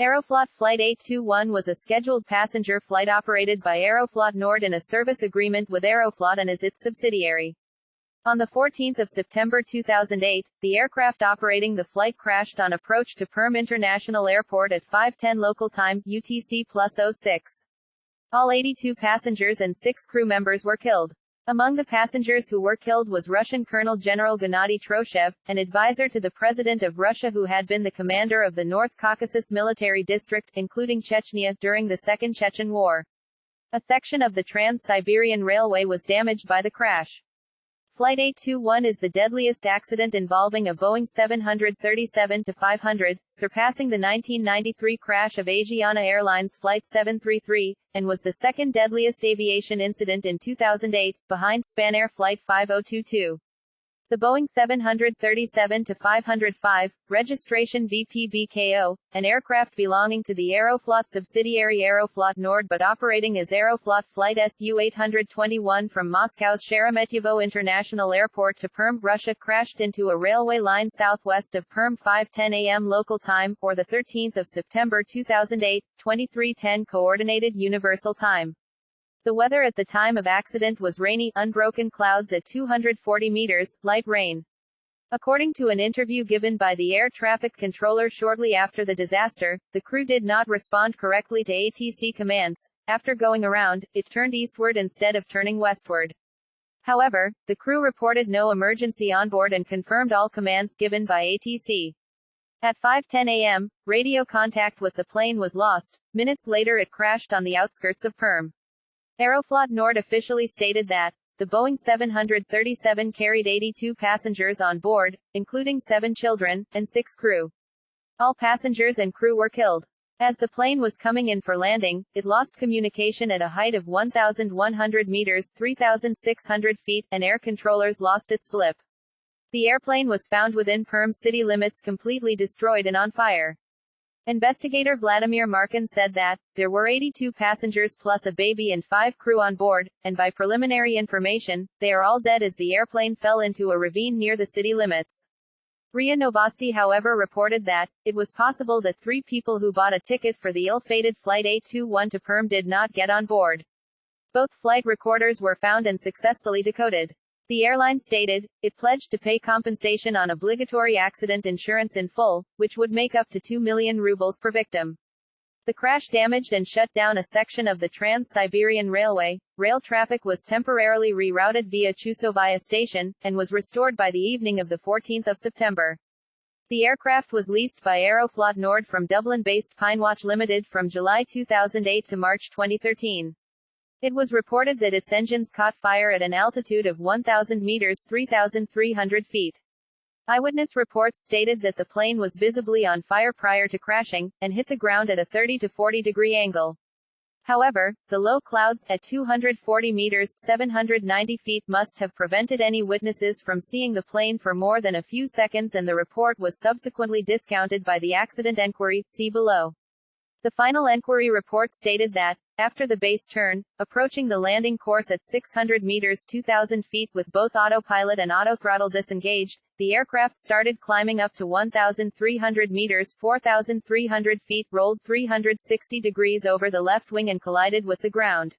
Aeroflot Flight 821 was a scheduled passenger flight operated by Aeroflot Nord in a service agreement with Aeroflot and is its subsidiary. On 14 September 2008, the aircraft operating the flight crashed on approach to Perm International Airport at 5:10 local time, UTC+06. All 82 passengers and 6 crew members were killed. Among the passengers who were killed was Russian Colonel General Gennady Troshev, an advisor to the President of Russia who had been the commander of the North Caucasus Military District, including Chechnya, during the Second Chechen War. A section of the Trans-Siberian Railway was damaged by the crash. Flight 821 is the deadliest accident involving a Boeing 737-500, surpassing the 1993 crash of Asiana Airlines Flight 733, and was the second deadliest aviation incident in 2008, behind Spanair Flight 5022. The Boeing 737-505, registration VPBKO, an aircraft belonging to the Aeroflot subsidiary Aeroflot Nord but operating as Aeroflot Flight Su-821 from Moscow's Sheremetyevo International Airport to Perm, Russia, crashed into a railway line southwest of Perm 5:10 a.m. local time, or 13 September 2008, 23:10 Coordinated Universal Time. The weather at the time of accident was rainy, unbroken clouds at 240 meters, light rain. According to an interview given by the air traffic controller shortly after the disaster, the crew did not respond correctly to ATC commands. After going around, it turned eastward instead of turning westward. However, the crew reported no emergency on board and confirmed all commands given by ATC. At 5:10 a.m., radio contact with the plane was lost. Minutes later it crashed on the outskirts of Perm. Aeroflot Nord officially stated that the Boeing 737 carried 82 passengers on board, including 7 children, and 6 crew. All passengers and crew were killed. As the plane was coming in for landing, it lost communication at a height of 1,100 meters, 3,600 feet, and air controllers lost its blip. The airplane was found within Perm city limits completely destroyed and on fire. Investigator Vladimir Markin said that there were 82 passengers plus a baby and 5 crew on board, and by preliminary information, they are all dead as the airplane fell into a ravine near the city limits. RIA Novosti however reported that it was possible that 3 people who bought a ticket for the ill-fated Flight 821 to Perm did not get on board. Both flight recorders were found and successfully decoded. The airline stated, it pledged to pay compensation on obligatory accident insurance in full, which would make up to 2 million rubles per victim. The crash damaged and shut down a section of the Trans-Siberian Railway. Rail traffic was temporarily rerouted via Chusovaya station, and was restored by the evening of 14 September. The aircraft was leased by Aeroflot Nord from Dublin-based Pinewatch Limited from July 2008 to March 2013. It was reported that its engines caught fire at an altitude of 1,000 meters, 3,300 feet. Eyewitness reports stated that the plane was visibly on fire prior to crashing, and hit the ground at a 30 to 40 degree angle. However, the low clouds, at 240 meters, 790 feet, must have prevented any witnesses from seeing the plane for more than a few seconds, and the report was subsequently discounted by the accident enquiry, see below. The final enquiry report stated that, after the base turn, approaching the landing course at 600 meters 2,000 feet with both autopilot and autothrottle disengaged, the aircraft started climbing up to 1,300 meters 4,300 feet, rolled 360 degrees over the left wing and collided with the ground.